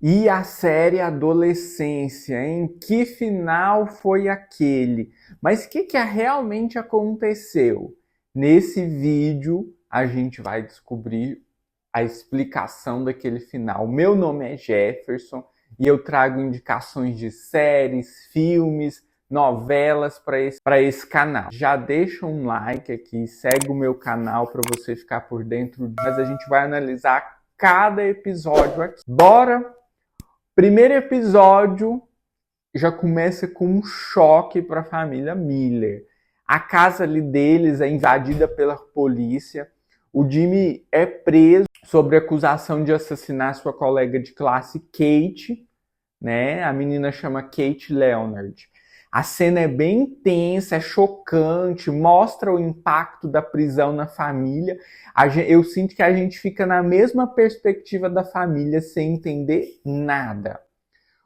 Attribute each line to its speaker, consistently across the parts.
Speaker 1: E a série Adolescência, em que final foi aquele? Mas o que realmente aconteceu? Nesse vídeo a gente vai descobrir a explicação daquele final. Meu nome é Jefferson e eu trago indicações de séries, filmes, novelas para esse canal. Já deixa um like aqui, segue o meu canal para você ficar por dentro, mas a gente vai analisar cada episódio aqui. Bora! Primeiro episódio já começa com um choque para a família Miller. A casa ali deles é invadida pela polícia. O Jimmy é preso sob acusação de assassinar sua colega de classe, Kate, né? A menina chama Kate Leonard. A cena é bem intensa, é chocante, mostra o impacto da prisão na família. Eu sinto que a gente fica na mesma perspectiva da família sem entender nada.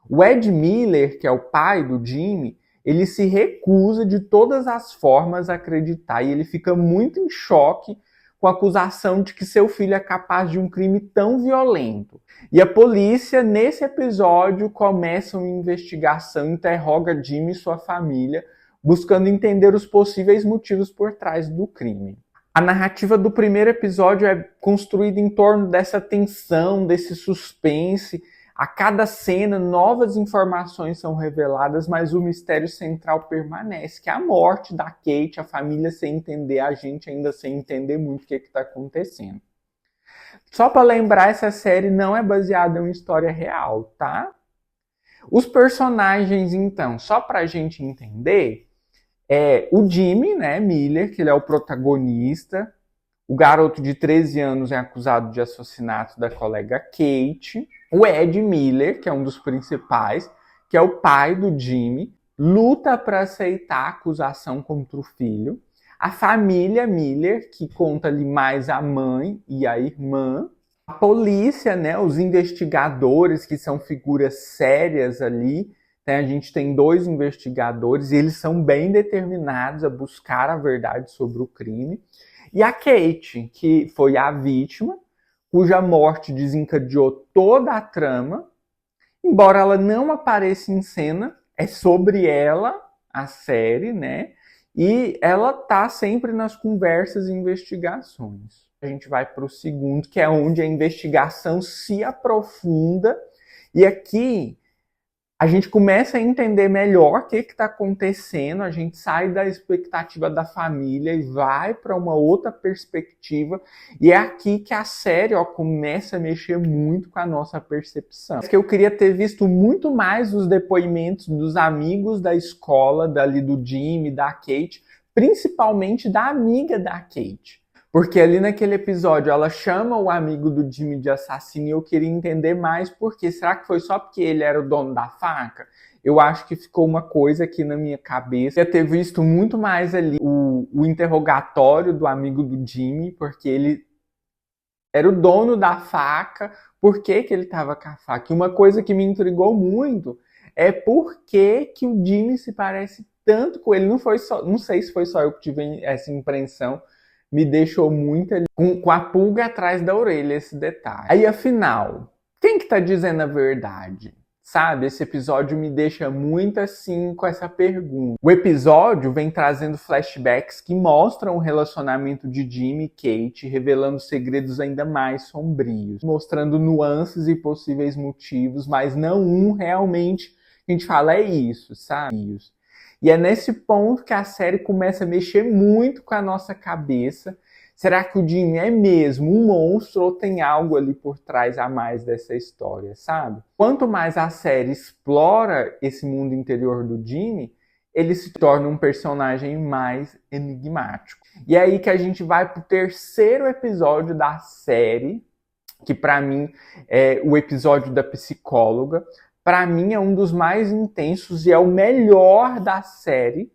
Speaker 1: O Ed Miller, que é o pai do Jimmy, ele se recusa de todas as formas a acreditar e ele fica muito em choque com a acusação de que seu filho é capaz de um crime tão violento. E a polícia, nesse episódio, começa uma investigação, interroga Jimmy e sua família, buscando entender os possíveis motivos por trás do crime. A narrativa do primeiro episódio é construída em torno dessa tensão, desse suspense. A cada cena, novas informações são reveladas, mas o mistério central permanece, que é a morte da Kate, a família sem entender, a gente ainda sem entender muito o que está acontecendo. Só para lembrar, essa série não é baseada em uma história real, tá? Os personagens, então, só para a gente entender, é o Jimmy, né, Miller, que ele é o protagonista. O garoto de 13 anos é acusado de assassinato da colega Kate. O Ed Miller, que é um dos principais, que é o pai do Jimmy, luta para aceitar a acusação contra o filho. A família Miller, que conta ali mais a mãe e a irmã. A polícia, né, os investigadores, que são figuras sérias ali. A gente tem 2 investigadores e eles são bem determinados a buscar a verdade sobre o crime. E a Kate, que foi a vítima, cuja morte desencadeou toda a trama. Embora ela não apareça em cena, é sobre ela a série, né? E ela tá sempre nas conversas e investigações. A gente vai para o segundo, que é onde a investigação se aprofunda. E aqui a gente começa a entender melhor o que está acontecendo, a gente sai da expectativa da família e vai para uma outra perspectiva, e é aqui que a série começa a mexer muito com a nossa percepção. Eu queria ter visto muito mais os depoimentos dos amigos da escola, dali do Jimmy, da Kate, principalmente da amiga da Kate. Porque ali naquele episódio ela chama o amigo do Jimmy de assassino e eu queria entender mais por quê. Será que foi só porque ele era o dono da faca? Eu acho que ficou uma coisa aqui na minha cabeça. Eu ia ter visto muito mais ali o interrogatório do amigo do Jimmy, porque ele era o dono da faca. Por que ele estava com a faca? E uma coisa que me intrigou muito é por que o Jimmy se parece tanto com ele. Não sei se foi só eu que tive essa impressão. Me deixou muito ali, com a pulga atrás da orelha, esse detalhe. Aí, afinal, quem que tá dizendo a verdade? Sabe, esse episódio me deixa muito assim com essa pergunta. O episódio vem trazendo flashbacks que mostram o relacionamento de Jimmy e Kate, revelando segredos ainda mais sombrios, mostrando nuances e possíveis motivos, mas não um realmente que a gente fala é isso, sabe? E é nesse ponto que a série começa a mexer muito com a nossa cabeça. Será que o Jimmy é mesmo um monstro ou tem algo ali por trás a mais dessa história, sabe? Quanto mais a série explora esse mundo interior do Jimmy, ele se torna um personagem mais enigmático. E é aí que a gente vai pro terceiro episódio da série, que para mim é o episódio da psicóloga. Para mim é um dos mais intensos e é o melhor da série,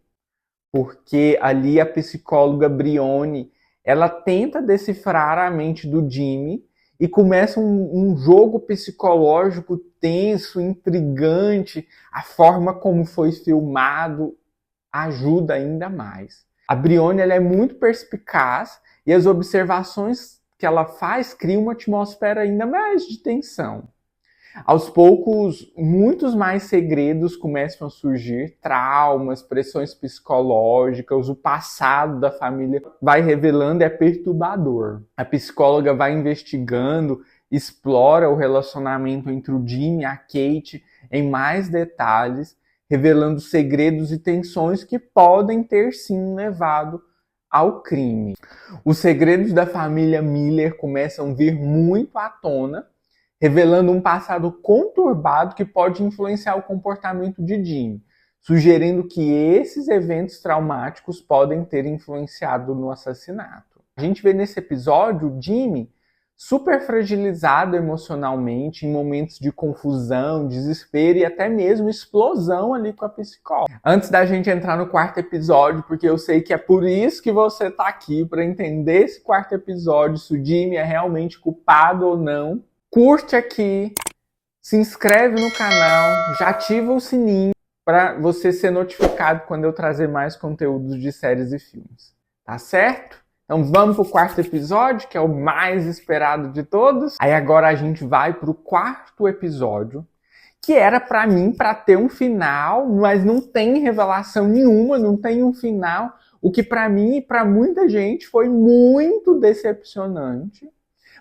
Speaker 1: porque ali a psicóloga Brione, ela tenta decifrar a mente do Jimmy e começa um jogo psicológico tenso, intrigante. A forma como foi filmado ajuda ainda mais. A Brione, ela é muito perspicaz e as observações que ela faz criam uma atmosfera ainda mais de tensão. Aos poucos, muitos mais segredos começam a surgir, traumas, pressões psicológicas, o passado da família vai revelando, é perturbador. A psicóloga vai investigando, explora o relacionamento entre o Jim e a Kate em mais detalhes, revelando segredos e tensões que podem ter sim levado ao crime. Os segredos da família Miller começam a vir muito à tona, revelando um passado conturbado que pode influenciar o comportamento de Jim, sugerindo que esses eventos traumáticos podem ter influenciado no assassinato. A gente vê nesse episódio o Jimmy super fragilizado emocionalmente, em momentos de confusão, desespero e até mesmo explosão ali com a psicóloga. Antes da gente entrar no quarto episódio, porque eu sei que é por isso que você tá aqui, para entender esse quarto episódio, se o Jimmy é realmente culpado ou não, curte aqui, se inscreve no canal, já ativa o sininho para você ser notificado quando eu trazer mais conteúdos de séries e filmes. Tá certo? Então vamos pro quarto episódio, que é o mais esperado de todos. Aí agora a gente vai pro quarto episódio, que era para mim para ter um final, mas não tem revelação nenhuma, não tem um final, o que para mim e para muita gente foi muito decepcionante.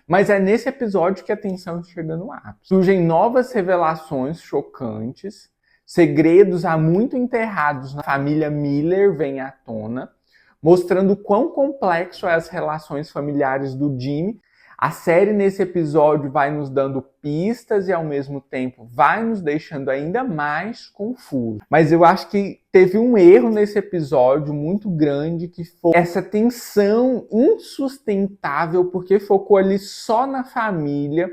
Speaker 1: Mas é nesse episódio que a tensão chega no ápice. Surgem novas revelações chocantes, segredos há muito enterrados na família Miller vêm à tona, mostrando quão complexo é as relações familiares do Jimmy. A série nesse episódio vai nos dando pistas e ao mesmo tempo vai nos deixando ainda mais confusos. Mas eu acho que teve um erro nesse episódio muito grande, que foi essa tensão insustentável, porque focou ali só na família.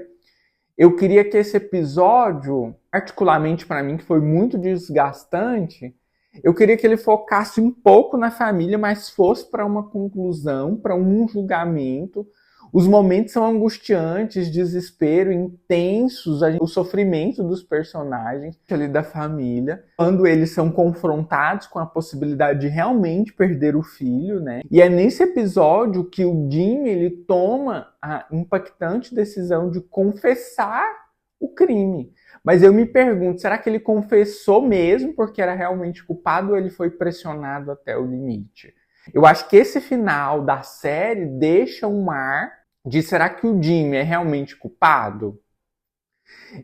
Speaker 1: Eu queria que esse episódio, particularmente para mim, que foi muito desgastante, eu queria que ele focasse um pouco na família, mas fosse para uma conclusão, para um julgamento. Os momentos são angustiantes, desespero, intensos, o sofrimento dos personagens ali da família, quando eles são confrontados com a possibilidade de realmente perder o filho, né? E é nesse episódio que o Jim, ele toma a impactante decisão de confessar o crime. Mas eu me pergunto, será que ele confessou mesmo porque era realmente culpado ou ele foi pressionado até o limite? Eu acho que esse final da série deixa um ar de será que o Jimmy é realmente culpado?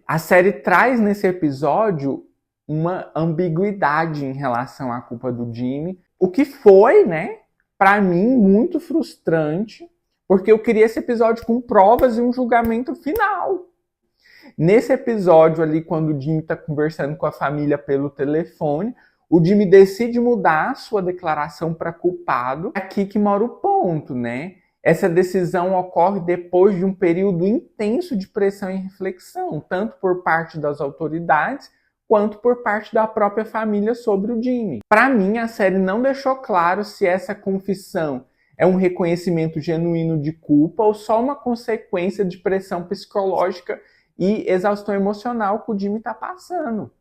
Speaker 1: A série traz nesse episódio uma ambiguidade em relação à culpa do Jimmy, o que foi, né, para mim, muito frustrante, porque eu queria esse episódio com provas e um julgamento final. Nesse episódio ali, quando o Jimmy está conversando com a família pelo telefone, o Jimmy decide mudar a sua declaração para culpado. É aqui que mora o ponto, né? Essa decisão ocorre depois de um período intenso de pressão e reflexão, tanto por parte das autoridades, quanto por parte da própria família sobre o Jimmy. Para mim, a série não deixou claro se essa confissão é um reconhecimento genuíno de culpa ou só uma consequência de pressão psicológica e exaustão emocional que o Jimmy está passando.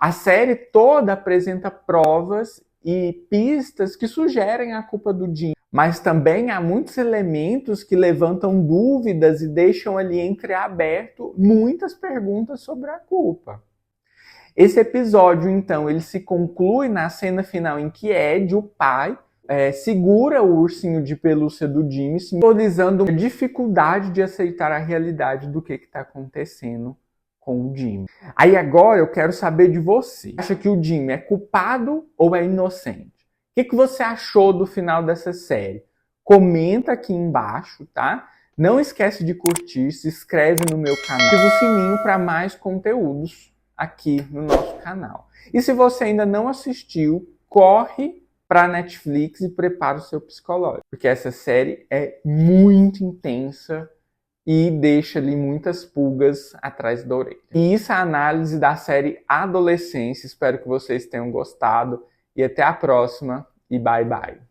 Speaker 1: A série toda apresenta provas e pistas que sugerem a culpa do Jimmy, mas também há muitos elementos que levantam dúvidas e deixam ali entreaberto muitas perguntas sobre a culpa. Esse episódio, então, ele se conclui na cena final em que Ed, o pai, segura o ursinho de pelúcia do Jimmy, simbolizando a dificuldade de aceitar a realidade do que está acontecendo com o Jimmy. Aí agora eu quero saber de você. Acha que o Jimmy é culpado ou é inocente? O que você achou do final dessa série? Comenta aqui embaixo, tá? Não esquece de curtir, se inscreve no meu canal, ativa o sininho para mais conteúdos aqui no nosso canal. E se você ainda não assistiu, corre para a Netflix e prepara o seu psicológico, porque essa série é muito intensa e deixa ali muitas pulgas atrás da orelha. E isso é a análise da série Adolescência. Espero que vocês tenham gostado e até a próxima e bye bye.